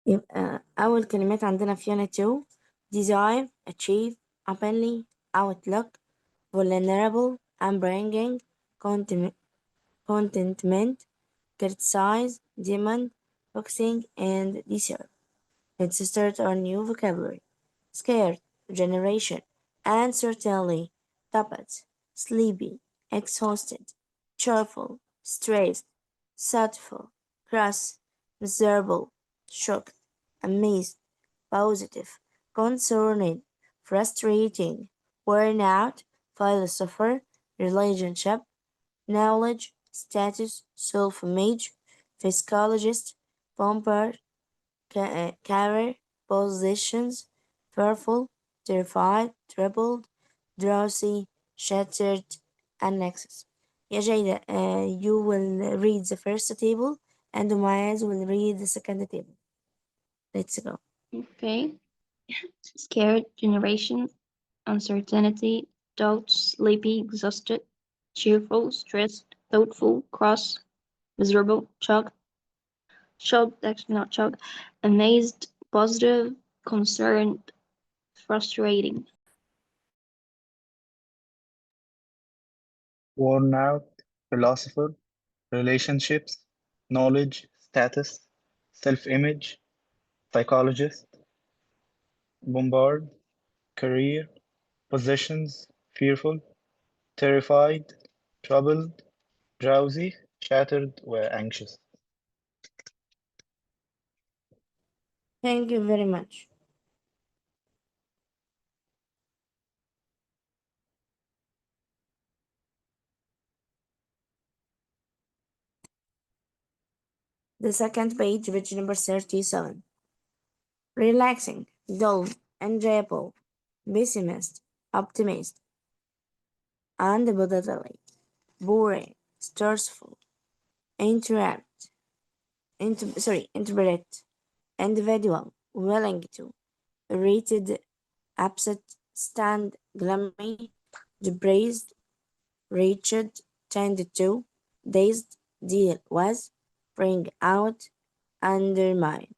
يبقى أول كلمات عندنا في unit 2 desire, achieve, openly, outlook, vulnerable, upbringing, contentment, criticize, demand, focusing, and deserve. Let's start our new vocabulary. Scared, generation, uncertainly, topics, sleepy, exhausted, cheerful, stressed, thoughtful, cross, miserable, shocked, amazed, positive, concerned, frustrating, worn out, philosopher, relationship, knowledge, status, self-image, psychologist, bumper, career, positions, fearful, terrified, troubled, drowsy, shattered, annexes. يا جيدة, you will read the first table and Umayaz will read the second table. Let's go. Okay. Scared, generation, uncertainty, doubt, sleepy, exhausted, cheerful, stressed, thoughtful, cross, miserable, shocked, actually not shocked, amazed, positive, concerned, frustrating. Worn out, philosopher, relationships, knowledge, status, self-image, psychologist, bombard, career, possessions, fearful, terrified, troubled, drowsy, shattered, وanxious. Thank you very much. The second page number 37. Relaxing, dull, enjoyable, pessimist, optimist, undebatable, boring, stressful, interpret, individual, willing to, rated, upset, stand, gloomy, depressed, wretched, tended to, dazed, deal with, bring out, undermine.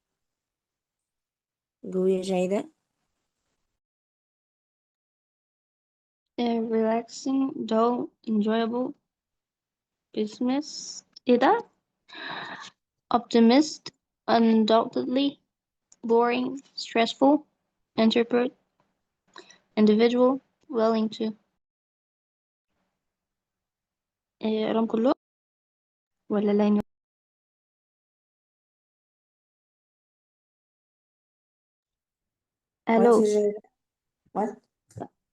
قولي يا جيدة. Relaxing, dull, enjoyable, pessimist, إيه ده? Optimist, undoubtedly, boring, stressful, interpret, individual, willing to. أقراهم كلهم ولا لا؟ ألو، What?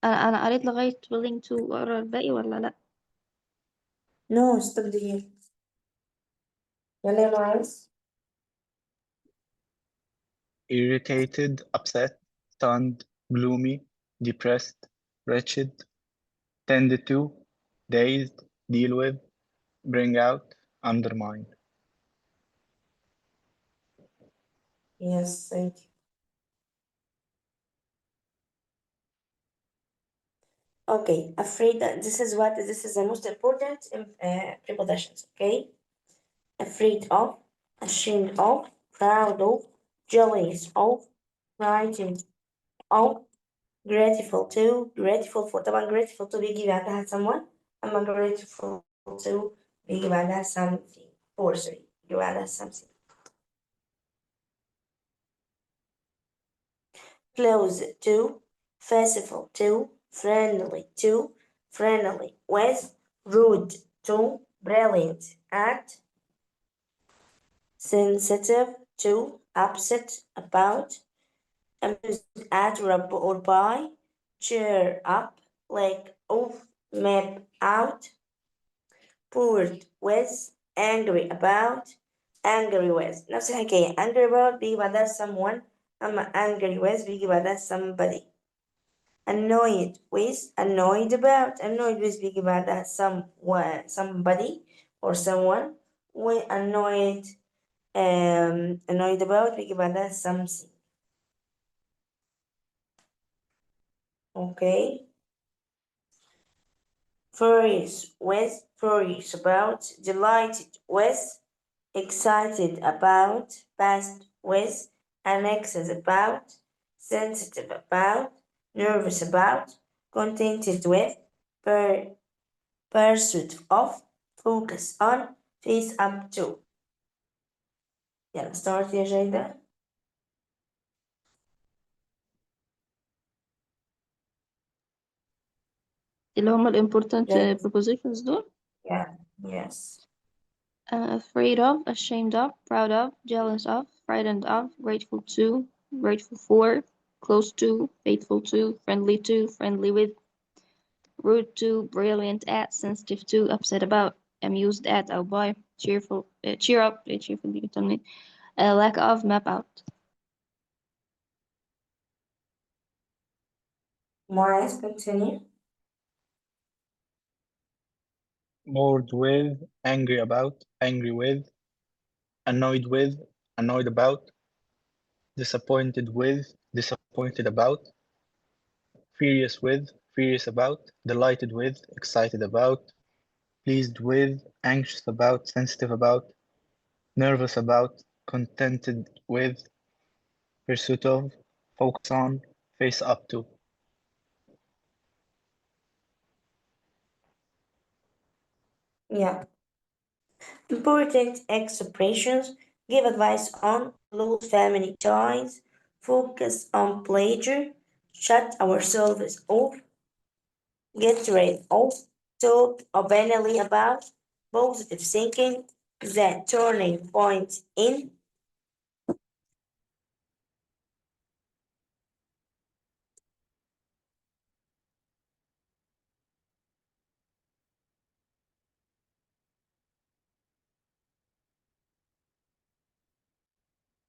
أنا قريت لغاية willing to، أقرا الباقي ولا لأ؟ No, stop here. يلا يا معاذ. Irritated, upset, stunned, gloomy, depressed, wretched, tended to, dazed, deal with, bring out, undermine. Yes, thank you. Okay, afraid that this is the most important prepositions, okay? Afraid of, ashamed of, proud of, jealous of, frightened of, grateful to, grateful for. طبعا grateful to بيجي بعدها someone، أما grateful to بيجي بعدها something، or sorry بيجي بعدها something. Close to, fanciful to, friendly to, friendly with, rude to, brilliant at, sensitive to, upset about, amused at or by, cheer up, like of, map out, bored with, angry about, angry with. نفس الحكاية angry about بيجي بعدها someone، أما angry with بيجي بعدها somebody. annoyed with, annoyed about، annoyed with بيجي بعدها somebody or someone، و annoyed annoyed about بيجي بعدها something. Okay. Furious with, furious about, delighted with, excited about, passed with, anxious about, sensitive about, nervous about, contented with, pursuit of, focus on, face up to. يلا start يا جيدة. اللي هم ال important Yes. prepositions دول. Yeah, yes. Afraid of, ashamed of, proud of, jealous of, frightened of, grateful to, grateful for, close to, faithful to, friendly with, rude to, brilliant at, sensitive to, upset about, amused at أو by, cheerful, cheer up, cheerful دي بتسمي lack of, map out. Morris, continue. Bored with, angry about, angry with, annoyed about, disappointed with, disappointed about, furious with, furious about, delighted with, excited about, pleased with, anxious about, sensitive about, nervous about, contented with, pursuit of, focus on, face up to. Yeah. Important expressions. Give advice on close family ties. Focus on pleasure. Shut ourselves off. Get rid of. Talk openly about. Positive thinking. The turning point in.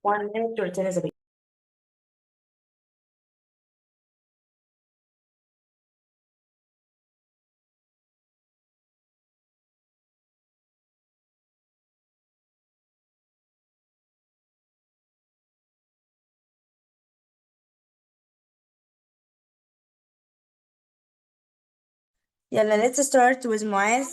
One minute or 10 is a bit. يلا let's start with معاذ.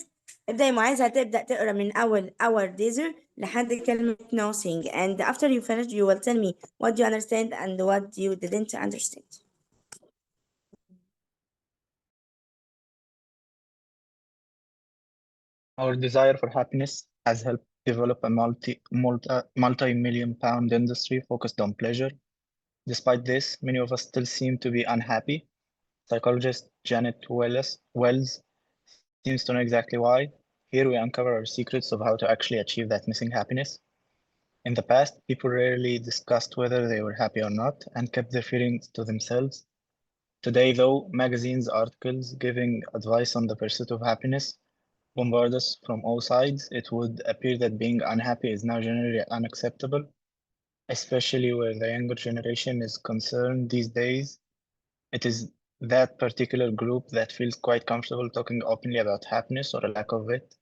ابدأ يا معاذ، هتبدأ تقرأ من أول our desert لحد كلمة nothing, and after you finish you will tell me what you understand and what you didn't understand. Our desire for happiness has helped develop a multi-million pound industry focused on pleasure. Despite this, many of us still seem to be unhappy. Psychologist Janet Wells seems to know exactly why. Here we uncover our secrets of how to actually achieve that missing happiness. In the past, people rarely discussed whether they were happy or not and kept their feelings to themselves. Today, though, magazines, articles giving advice on the pursuit of happiness bombard us from all sides. It would appear that being unhappy is now generally unacceptable, especially where the younger generation is concerned these days. It is that particular group that feels quite comfortable talking openly about happiness or a lack of it.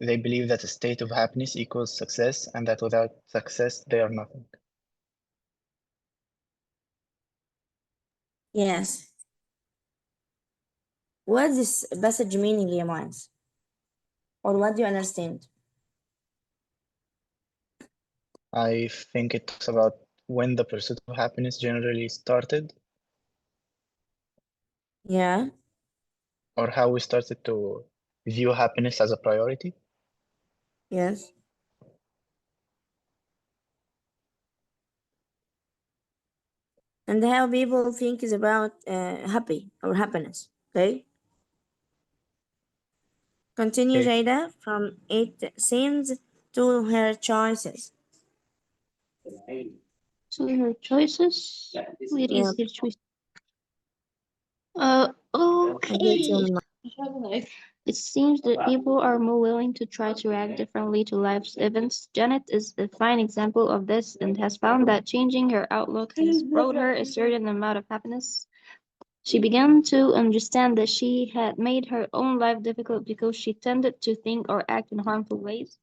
They believe that a state of happiness equals success and that without success, they are nothing. Yes. What does this passage meaning يا معاذ? Or what do you understand? I think it talks about when the pursuit of happiness generally started, Yeah. or how we started to view happiness as a priority. Yes. And how people think is about happy or happiness. Okay. Continue, Okay. Jada, from it seems to her choices. So her choices. Where Yeah. is her choice? I get you, Okay. Mama. It seems that people are more willing to try to react differently to life's events. Janet is a fine example of this and has found that changing her outlook has brought her a certain amount of happiness. She began to understand that she had made her own life difficult because she tended to think or act in harmful ways.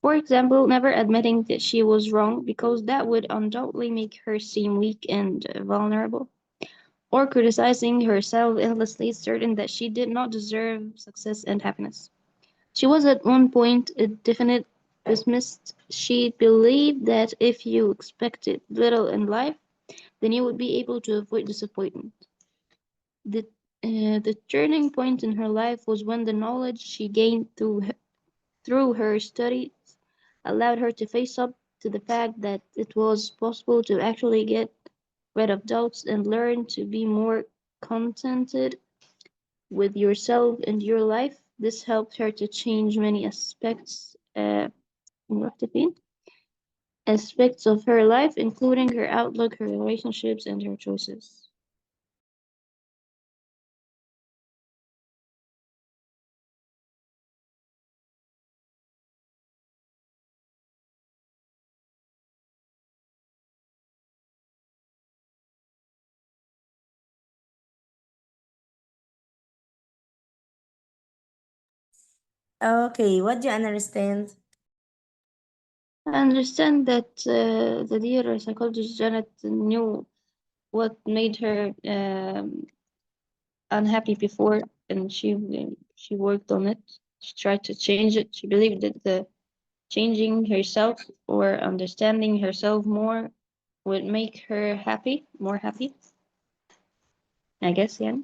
For example, never admitting that she was wrong because that would undoubtedly make her seem weak and vulnerable, or criticizing herself endlessly, certain that she did not deserve success and happiness. She was at one point a definite pessimist. She believed that if you expected little in life, then you would be able to avoid disappointment. The turning point in her life was when the knowledge she gained through her studies allowed her to face up to the fact that it was possible to actually get rid of doubts and learn to be more contented with yourself and your life. This helped her to change many aspects of her life, including her outlook, her relationships, and her choices. Okay, what do you understand? I understand that the dear psychologist Janet knew what made her unhappy before, and she worked on it. She tried to change it. She believed that the changing herself or understanding herself more would make her more happy. I guess, yeah.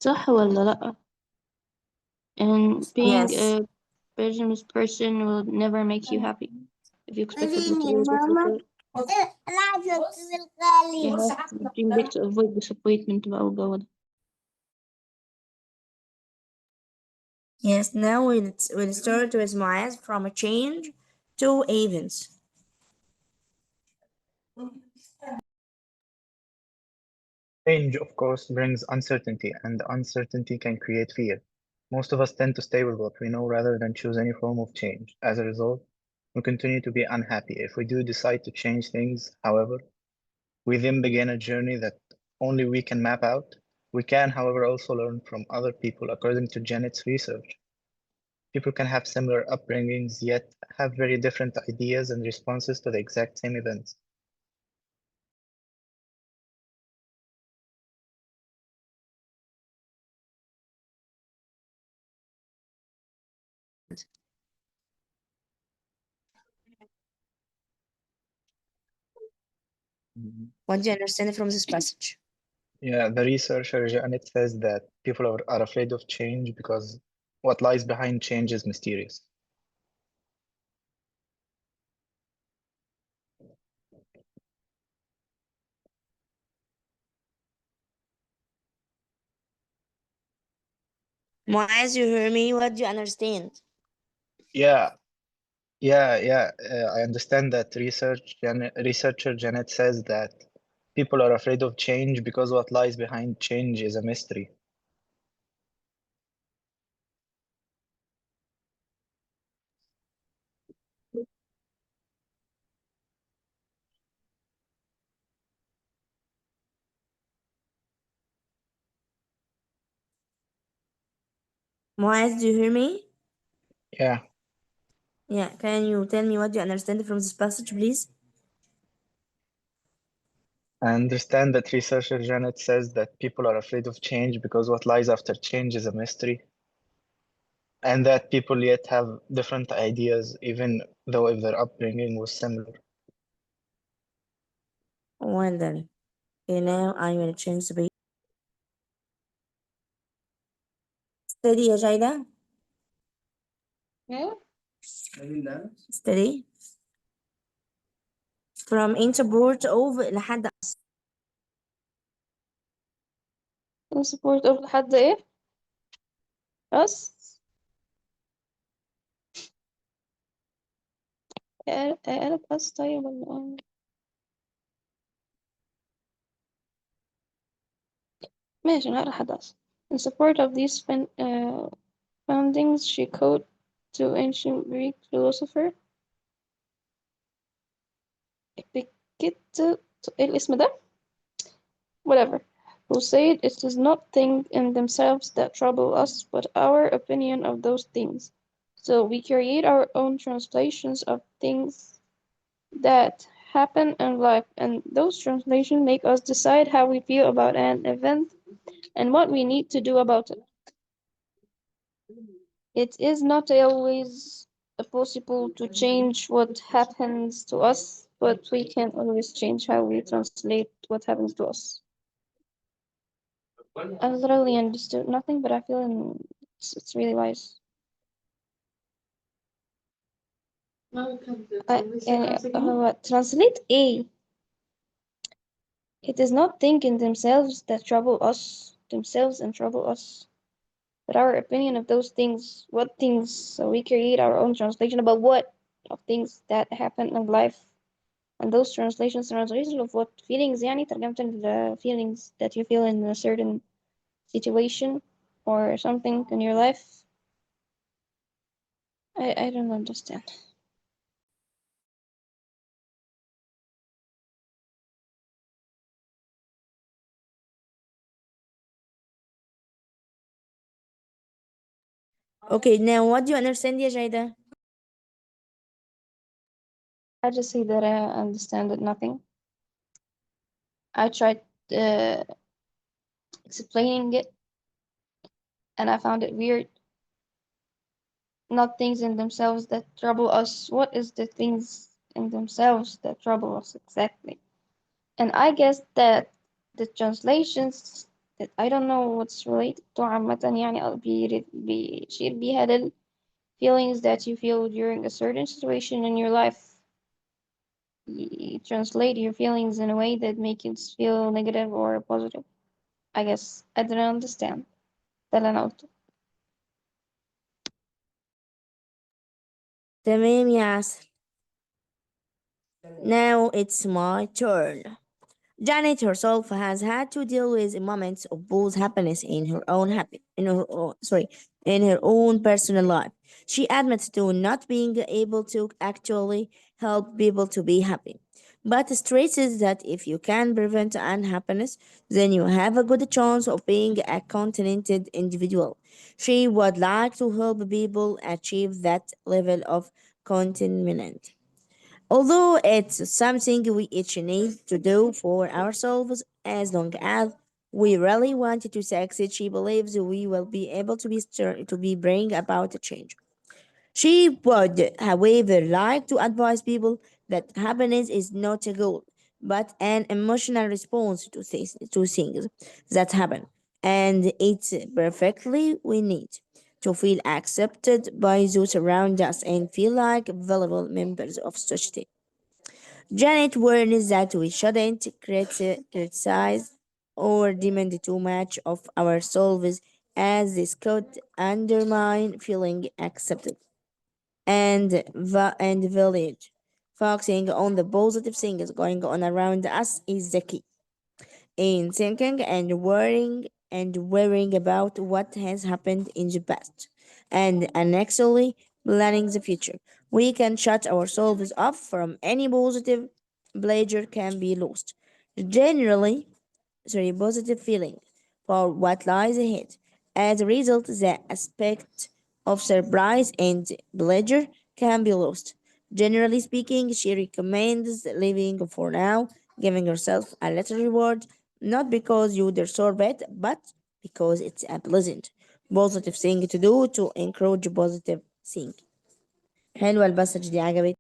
صح ولا لأ؟ And being Yes. a pessimist person will never make you happy. If you expect it to be difficult, you have to dream big to avoid disappointment بقى والجو ده. Yes, now we'll start with Muaz from a change to events. Change, of course, brings uncertainty, and uncertainty can create fear. Most of us tend to stay with what we know rather than choose any form of change. As a result, we continue to be unhappy. If we do decide to change things, however, we then begin a journey that only we can map out. We can, however, also learn from other people. According to Janet's research, people can have similar upbringings yet have very different ideas and responses to the exact same events. What do you understand from this passage? Yeah, the researcher Janet says that people are afraid of change because what lies behind change is mysterious. Muaz, you hear me? What do you understand? Yeah, I understand that researcher Janet says that people are afraid of change because what lies behind change is a mystery. Muaz, do you hear me? Yeah, Yeah, can you tell me what you understand from this passage, please? I understand that researcher Janet says that people are afraid of change because what lies after change is a mystery, and that people yet have different ideas, even though if their upbringing was similar. Well done. Okay, now I'm gonna change the page. Steady يا جايدة. Yeah. Steady. From introvert of لحد In support of لحد إيه؟ us. قالت us طيب ولا ماشي أنا هقرا لحد us. In support of these foundings, she quote to ancient Greek philosopher إيه الاسم ده؟ Whatever, who said it is not things in themselves that trouble us, but our opinion of those things. So we create our own translations of things that happen in life, and those translations make us decide how we feel about an event and what we need to do about it. It is not always possible to change what happens to us, but we can always change how we translate what happens to us. I literally understood nothing, but I feel it's really wise. Translate A. It is not thinking themselves and trouble us, but our opinion of those things, what things, so we create our own translation about what of things that happen in life. And those translations of what feelings يعني ترجمة the feelings that you feel in a certain situation or something in your life. I don't understand. Okay, now what do you understand, يا جايدة? I just say that I understand nothing. I tried explaining it, and I found it weird. Not things in themselves that trouble us. What is the things in themselves that trouble us exactly? And I guess that the translations that I don't know what's related to عامة يعني بيشير بيها لل feelings that you feel during a certain situation in your life. You translate your feelings in a way that make you feel negative or positive. I guess I didn't understand. ده اللي أنا قلته. تمام يا عسل. Now it's my turn. Janet herself has had to deal with moments of both happiness in her own in her own personal life. She admits to not being able to actually help people to be happy, but stresses that if you can prevent unhappiness, then you have a good chance of being a contented individual. She would like to help people achieve that level of contentment. Although it's something we each need to do for ourselves, as long as we really want to succeed, she believes we will be able to be bring about a change. She would, however, like to advise people that happiness is not a goal, but an emotional response to things that happen, and it's perfectly we need to feel accepted by those around us and feel like valuable members of society. Janet warns that we shouldn't criticize or demand too much of ourselves, as this could undermine feeling accepted and valued. Focusing on the positive things going on around us is the key in thinking and worrying about what has happened in the past and actually planning the future. We can shut ourselves off from any positive pleasure can be lost. Generally, positive feeling for what lies ahead. As a result, the aspect of surprise and pleasure can be lost. Generally speaking, she recommends living for now, giving yourself a little reward, not because you deserve it, but because it's a pleasant, positive thing to do to encourage positive thinking. حلوة البسج دي عجبتني.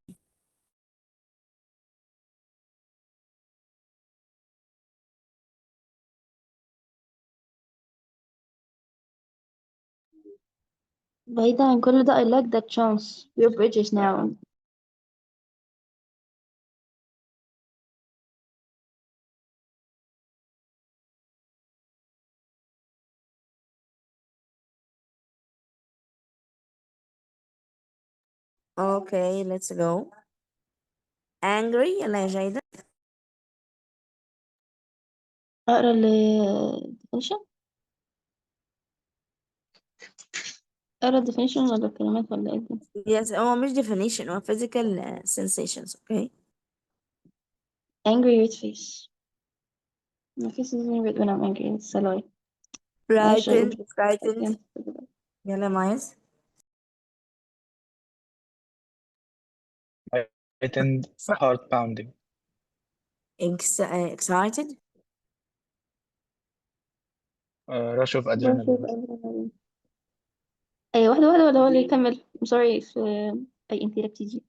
بعيدا عن كل ده I like that chance. We're British now. Okay, let's go. Angry يلا يا جايدة. أقرأ ال definition؟ أقرأ definition ولا الكلمات ولا إيه ده؟ Yes, هو مش definition هو physical sensations, okay? Angry red face. My face is red when I'm angry. It's a lie. معلش Frightened, أقول frightened. يلا معاذ. Frightened, heart pounding. Excited. rush of adrenaline. أي واحدة ولا هو اللي يكمل؟ I'm sorry if I interrupted you.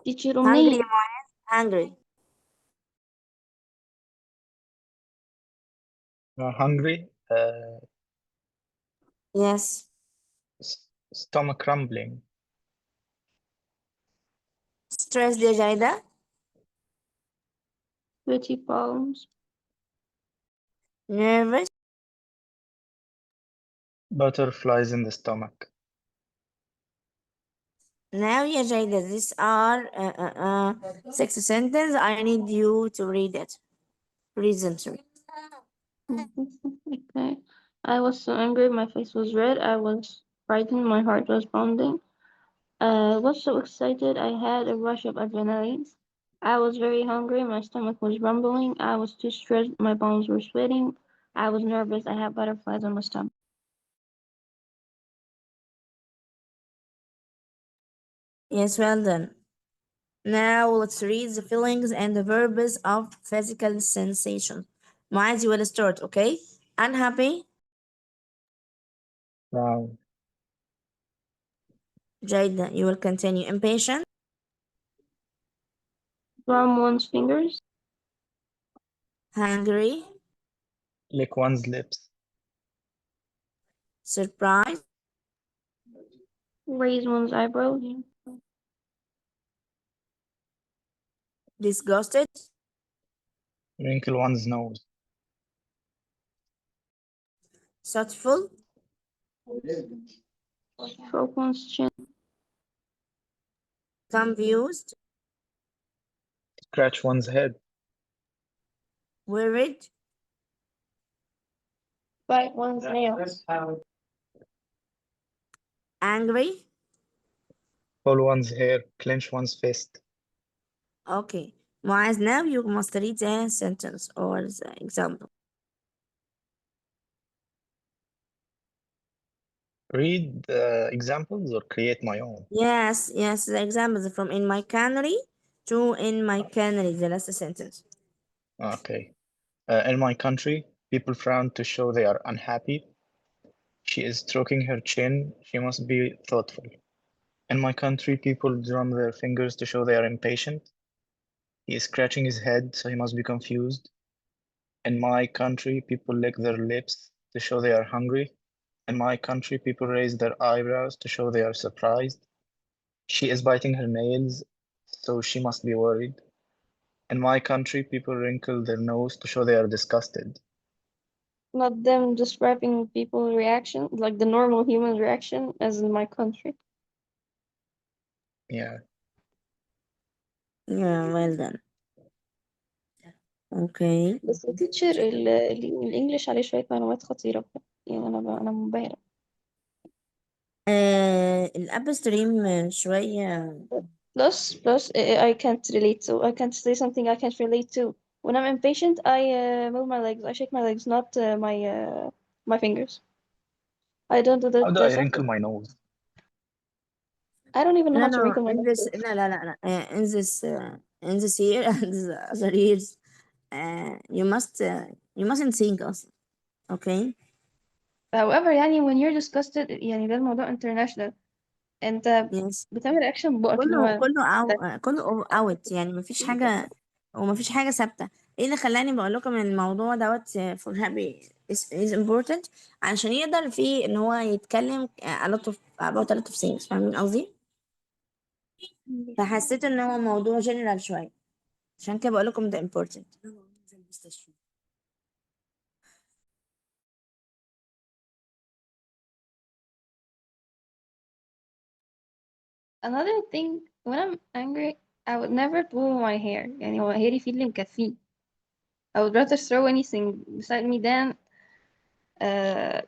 Teacher hungry أمنية. يا معاذ hungry. hungry. Yes. Stomach rumbling. stressed يا جايدة. sweaty palms. nervous. Butterflies in the stomach. Now يا جايدة, these are 6 sentences. I need you to read it. Reason to read. Okay. I was so angry, my face was red. I was frightened, my heart was pounding. I was so excited, I had a rush of adrenaline. I was very hungry, my stomach was rumbling. I was too stressed, my palms were sweating. I was nervous, I had butterflies on my stomach. Yes, well done. Now let's read the feelings and the verbs of physical sensation. Muaz, you will start, okay? Unhappy. Wow. Jada, you will continue. Impatient. From one's fingers. Hungry. Lick one's lips. Surprised. Raise one's eyebrows. Disgusted. Wrinkle one's nose. Thoughtful. Stroke one's chin. Confused. Scratch one's head. Worried. Bite one's nails. Angry. Pull one's hair. Clench one's fist. Okay. Muaz, now you must read the sentence or the example. Read the examples or create my own. Yes, the examples from in my cannery to in my cannery, the last sentence. Okay. In my country, people frown to show they are unhappy. She is stroking her chin. She must be thoughtful. In my country, people drum their fingers to show they are impatient. He is scratching his head, so he must be confused. In my country, people lick their lips to show they are hungry. In my country, people raise their eyebrows to show they are surprised. She is biting her nails, so she must be worried. In my country, people wrinkle their nose to show they are disgusted. Not them describing people's reaction, like the normal human reaction, as in my country. Yeah. Yeah, well done. Okay. بس التيتشر الانجليش عليه شوية معلومات خطيرة يعني أنا منبهرة. الأبستريم شوية. Plus I can't relate to. I can't say something I can't relate to. When I'm impatient, I move my legs. I shake my legs, not my fingers. I don't do that. How do I wrinkle my nose? I don't even know how to No, wrinkle my in nose. this, لا. In this year and the other years, you mustn't think أصلا. Okay. However يعني when you're disgusted يعني ده الموضوع international. أنت Yes. بتعمل رياكشن ببقك اللي هو كله اوت يعني مفيش حاجة ومفيش حاجة ثابتة. ايه اللي خلاني بقول لكم ان الموضوع دوت for happy is important عشان يقدر فيه ان هو يتكلم a lot of about a lot of things. فاهمين قصدي؟ فحسيت ان هو موضوع general شوية عشان كده بقول لكم ده important. Another thing, when I'm angry, I would never pull my hair. يعني هو هيري في اللي مكفيه. I would rather throw anything beside me than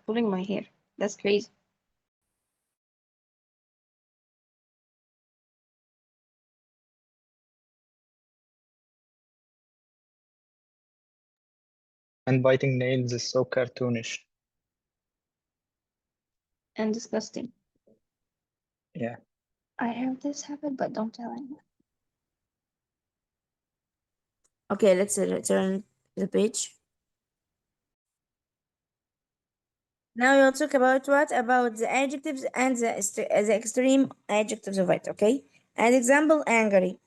pulling my hair. That's crazy. And biting nails is so cartoonish. And disgusting. Yeah. I have this habit, but don't tell anyone. Okay, let's return the page. Now we'll talk about what? About the adjectives and the extreme adjectives of it, okay? An example, angry.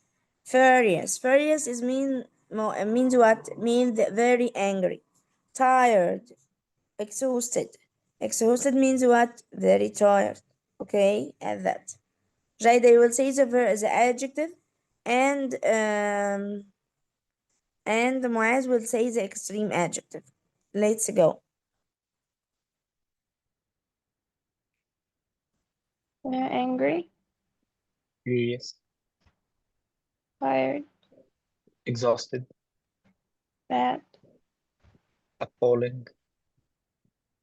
Furious. Furious means what? Means very angry. Tired. Exhausted. Exhausted means what? Very tired. Okay, and that. Jayda, you will say the adjective, and Muaz will say the extreme adjective. Let's go. Angry, Furious, tired, exhausted, bad, appalling,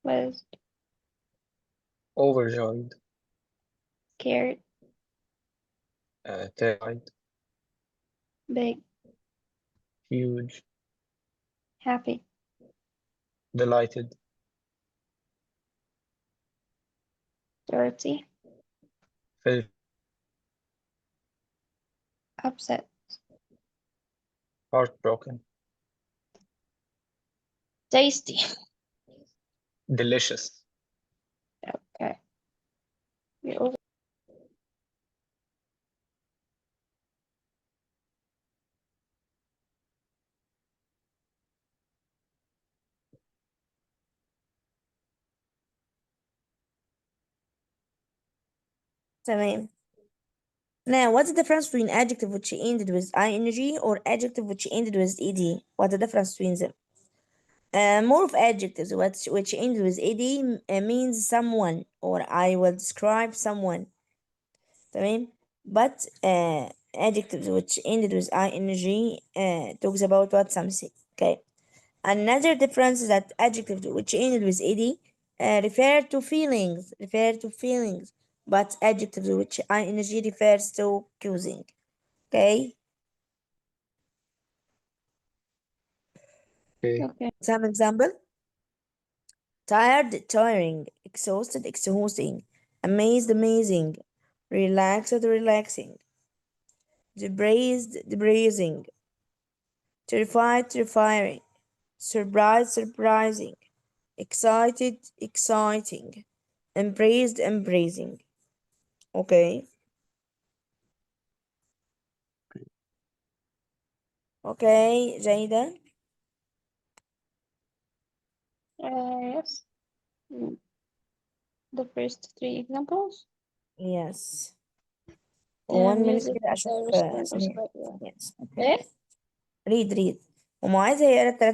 pleased, overjoyed, scared, terrified, big, huge, happy, delighted, dirty, filled, upset, heartbroken, tasty. delicious. Okay. You're over. تمام. Now, what's the difference between adjective which ended with ing or adjective which ended with ed? What's the difference between them? More of adjectives which end with ed means someone, or I will describe someone. تمام. But adjectives which ended with ing talks about what something. Okay. Another difference is that adjectives which ended with ed refer to feelings, but adjectives which ing refers to causing. Okay. Okay. Okay. Some example: tired, tiring; exhausted, exhausting; amazed, amazing; relaxed, relaxing; depressed, depressing; terrified, terrifying; surprised, surprising; excited, exciting; embraced, embracing. Okay. Okay, Jayda. Yes. The first three examples. Yes. The 1 minute music كده أشوف the response أسامي. right, yeah. Yes. Okay. إيه؟ read. ومعاذ هيقرا التلات